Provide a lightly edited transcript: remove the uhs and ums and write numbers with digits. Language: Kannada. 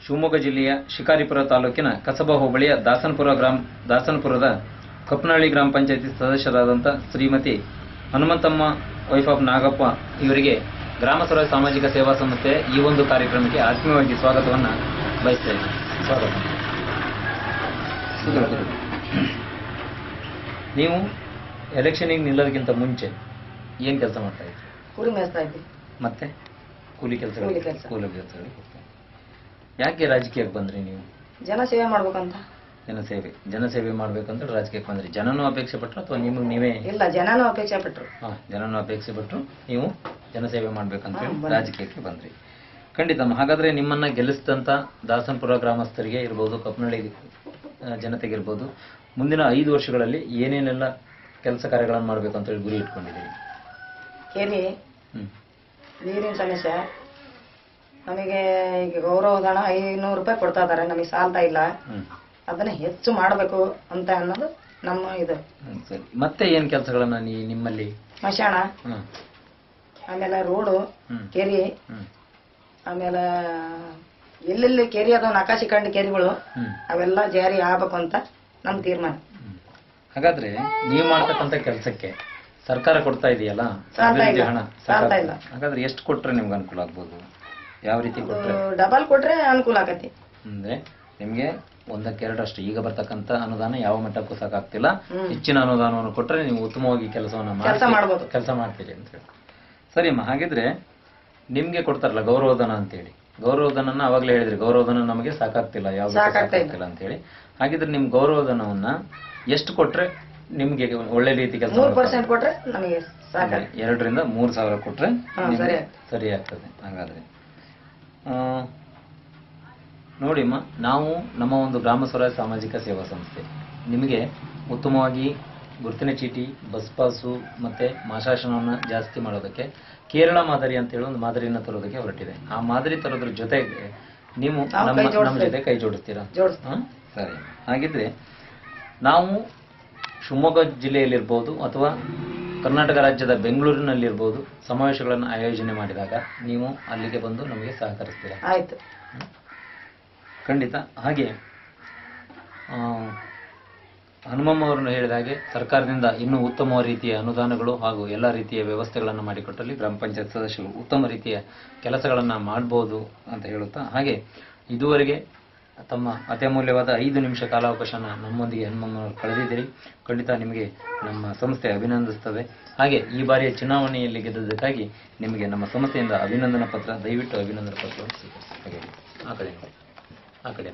ಶಿವಮೊಗ್ಗ ಜಿಲ್ಲೆಯ ಶಿಕಾರಿಪುರ ತಾಲೂಕಿನ ಕಸಬಾ ಹೋಬಳಿಯ ದಾಸನಪುರದ ಕಪ್ಪನಹಳ್ಳಿ ಗ್ರಾಮ ಪಂಚಾಯತಿ ಸದಸ್ಯರಾದಂಥ ಶ್ರೀಮತಿ ಹನುಮಂತಮ್ಮ ವೈಫ್ ಆಫ್ ನಾಗಪ್ಪ ಇವರಿಗೆ ಗ್ರಾಮ ಸ್ವರಾಜ್ಯ ಸಾಮಾಜಿಕ ಸೇವಾ ಸಂಸ್ಥೆಯ ಈ ಒಂದು ಕಾರ್ಯಕ್ರಮಕ್ಕೆ ಆತ್ಮೀಯವಾಗಿ ಸ್ವಾಗತವನ್ನು ಬಯಸ್ತಾ ಇದ್ದೀನಿ. ಸ್ವಾಗತ. ನೀವು ಎಲೆಕ್ಷನಿಗೆ ನಿಲ್ಲೋದಕ್ಕಿಂತ ಮುಂಚೆ ಏನು ಕೆಲಸ ಮಾಡ್ತಾ ಇದ್ರಿ? ಕುರಿ ಮೇಯಿಸ್ತಾ ಇದ್ವಿ. ಮತ್ತೆ ಕೂಲಿ ಕೆಲಸಗಳಿಗೆ ಯಾಕೆ ರಾಜಕೀಯಕ್ಕೆ ಬಂದ್ರಿ ನೀವು? ಜನಸೇವೆ ಮಾಡ್ಬೇಕಂತ. ಜನಸೇವೆ ಮಾಡ್ಬೇಕಂತ ರಾಜಕೀಯಕ್ಕೆ ಬಂದ್ರಿ. ಜನನೂ ಅಪೇಕ್ಷೆ ಪಟ್ರು ಅಥವಾ ನಿಮಗೆ ನೀವೇ? ಇಲ್ಲ, ಜನನೂ ಅಪೇಕ್ಷೆ ಪಟ್ರು. ಜನನೂ ಅಪೇಕ್ಷೆ ಪಟ್ರು, ನೀವು ಜನಸೇವೆ ಮಾಡ್ಬೇಕಂತ ರಾಜಕೀಯಕ್ಕೆ ಬಂದ್ರಿ. ಖಂಡಿತ. ಹಾಗಾದ್ರೆ ನಿಮ್ಮನ್ನ ಗೆಲ್ಲಿಸಿದಂತ ದಾಸನಪುರ ಗ್ರಾಮಸ್ಥರಿಗೆ ಇರ್ಬೋದು, ಕಪ್ಪನಹಳ್ಳಿ ಜನತೆಗಿರ್ಬೋದು, ಮುಂದಿನ 5 ವರ್ಷಗಳಲ್ಲಿ ಏನೇನೆಲ್ಲ ಕೆಲಸ ಕಾರ್ಯಗಳನ್ನು ಮಾಡ್ಬೇಕು ಅಂತ ಹೇಳಿ ಗುರಿ ಇಟ್ಕೊಂಡಿದ್ದೀರಿ? ಕೇರಿ ನೀರಿನ ಸಮಸ್ಯೆ ನಮಗೆ ಈಗ ಗೌರವಧನ 500 ರೂಪಾಯಿ ಕೊಡ್ತಾ ಇದಾರೆ, ನಮಗೆ ಸಾಲ್ತಾ ಇಲ್ಲ. ಅದನ್ನ ಹೆಚ್ಚು ಮಾಡಬೇಕು ಅಂತ ಅನ್ನೋದು ನಮ್ಮ ಇದು. ಸರಿ, ಮತ್ತೆ ಏನ್ ಕೆಲಸಗಳನ್ನ ನಿಮ್ಮಲ್ಲಿ? ಮಶಾಣ, ಆಮೇಲೆ ರೋಡು, ಕೆರಿ, ಆಮೇಲೆ ಎಲ್ಲೆಲ್ಲಿ ಕೆರಿ ಅದಾವ ನಕಾಶಿ ಕಂಡು ಕೆರಿಗಳು ಅವೆಲ್ಲ ಜಾರಿ ಆಗ್ಬೇಕು ಅಂತ ನಮ್ಮ ತೀರ್ಮಾನ. ಹಾಗಾದ್ರೆ ನೀವು ಮಾಡ್ತಕ್ಕಂಥ ಕೆಲಸಕ್ಕೆ ಸರ್ಕಾರ ಕೊಡ್ತಾ ಇದೆಯಲ್ಲ ಹಣ, ಹಾಗಾದ್ರೆ ಎಷ್ಟು ಕೊಟ್ರೆ ನಿಮ್ಗೆ ಅನುಕೂಲ ಆಗ್ಬೋದು? ಯಾವ ರೀತಿ ಕೊಟ್ರೆ? ಡಬಲ್ ಕೊಟ್ರೆ ಅನುಕೂಲ ಆಗತ್ತೆ. ಅಂದ್ರೆ ನಿಮ್ಗೆ 1-2 ಅಷ್ಟು ಈಗ ಬರ್ತಕ್ಕಂಥ ಅನುದಾನ ಯಾವ ಮಟ್ಟಕ್ಕೂ ಸಾಕಾಗ್ತಿಲ್ಲ. ಹೆಚ್ಚಿನ ಅನುದಾನವನ್ನು ಕೊಟ್ರೆ ನೀವು ಉತ್ತಮವಾಗಿ ಕೆಲಸ ಮಾಡ್ತೀರಿ ಅಂತ ಹೇಳಿ. ಸರಿಮ್ಮ. ಹಾಗಿದ್ರೆ ನಿಮ್ಗೆ ಕೊಡ್ತಾರಲ್ಲ ಗೌರವಧನ ಅಂತೇಳಿ, ಗೌರವಧನ ಅವಾಗಲೇ ಹೇಳಿದ್ರಿ, ಗೌರವಧನ ನಮಗೆ ಸಾಕಾಗ್ತಿಲ್ಲ, ಯಾವ್ದು ಸಾಕಾಗ್ತಿಲ್ಲ ಅಂತ ಹೇಳಿ. ಹಾಗಿದ್ರೆ ನಿಮ್ ಗೌರವಧನವನ್ನ ಎಷ್ಟು ಕೊಟ್ರೆ ನಿಮ್ಗೆ ಒಳ್ಳೆ ರೀತಿ ಕೆಲಸ? 3% ಕೊಟ್ರೆ ನಮಗೆ ಸಾಕು. 2,000 ರಿಂದ 3,000 ಕೊಟ್ರೆ ಸರಿ ಆಗ್ತದೆ. ಹಾಗಾದ್ರೆ ನೋಡಿಮ್ಮ, ನಾವು ನಮ್ಮ ಒಂದು ಗ್ರಾಮ ಸ್ವರಾಜ್ಯ ಸಾಮಾಜಿಕ ಸೇವಾ ಸಂಸ್ಥೆ ನಿಮಗೆ ಉತ್ತಮವಾಗಿ ಗುರುತಿನ ಚೀಟಿ, ಬಸ್ ಪಾಸು ಮತ್ತೆ ಮಾಶಾಸನವನ್ನು ಜಾಸ್ತಿ ಮಾಡೋದಕ್ಕೆ ಕೇರಳ ಮಾದರಿ ಅಂತ ಹೇಳಿ ಒಂದು ಮಾದರಿಯನ್ನು ತರೋದಕ್ಕೆ ಹೊರಟಿದೆ. ಆ ಮಾದರಿ ತರೋದ್ರ ಜೊತೆಗೆ ನೀವು ನಮ್ಮ ಜೊತೆ ಕೈ ಜೋಡಿಸ್ತೀರಾ? ಸರಿ. ಹಾಗಿದ್ರೆ ನಾವು ಶಿವಮೊಗ್ಗ ಜಿಲ್ಲೆಯಲ್ಲಿರ್ಬೋದು ಅಥವಾ ಕರ್ನಾಟಕ ರಾಜ್ಯದ ಬೆಂಗಳೂರಿನಲ್ಲಿರ್ಬೋದು ಸಮಾವೇಶಗಳನ್ನು ಆಯೋಜನೆ ಮಾಡಿದಾಗ ನೀವು ಅಲ್ಲಿಗೆ ಬಂದು ನಮಗೆ ಸಹಕರಿಸ್ತೀರಾ? ಆಯ್ತು, ಖಂಡಿತ. ಹಾಗೆ ಹನುಮಮ್ಮ ಅವರನ್ನು ಹೇಳಿದ ಹಾಗೆ ಸರ್ಕಾರದಿಂದ ಇನ್ನೂ ಉತ್ತಮ ರೀತಿಯ ಅನುದಾನಗಳು ಹಾಗೂ ಎಲ್ಲ ರೀತಿಯ ವ್ಯವಸ್ಥೆಗಳನ್ನು ಮಾಡಿಕೊಟ್ಟಲ್ಲಿ ಗ್ರಾಮ ಪಂಚಾಯತ್ ಸದಸ್ಯರು ಉತ್ತಮ ರೀತಿಯ ಕೆಲಸಗಳನ್ನು ಮಾಡ್ಬೋದು ಅಂತ ಹೇಳುತ್ತಾ, ಹಾಗೆ ಇದುವರೆಗೆ ತಮ್ಮ ಅತ್ಯಮೂಲ್ಯವಾದ 5 ನಿಮಿಷ ಕಾಲಾವಕಾಶನ ನಮ್ಮೊಂದಿಗೆ ಹನುಮಮ್ಮನವರು ಕಳೆದಿದ್ದೀರಿ. ಖಂಡಿತ ನಿಮಗೆ ನಮ್ಮ ಸಂಸ್ಥೆ ಅಭಿನಂದಿಸುತ್ತದೆ. ಹಾಗೆ ಈ ಬಾರಿಯ ಚುನಾವಣೆಯಲ್ಲಿ ಗೆದ್ದದಕ್ಕಾಗಿ ನಿಮಗೆ ನಮ್ಮ ಸಂಸ್ಥೆಯಿಂದ ಅಭಿನಂದನಾ ಪತ್ರ, ದಯವಿಟ್ಟು ಅಭಿನಂದನಾ ಪತ್ರವನ್ನು ಸ್ವೀಕರಿಸಿ. ಆ ಕಡೆ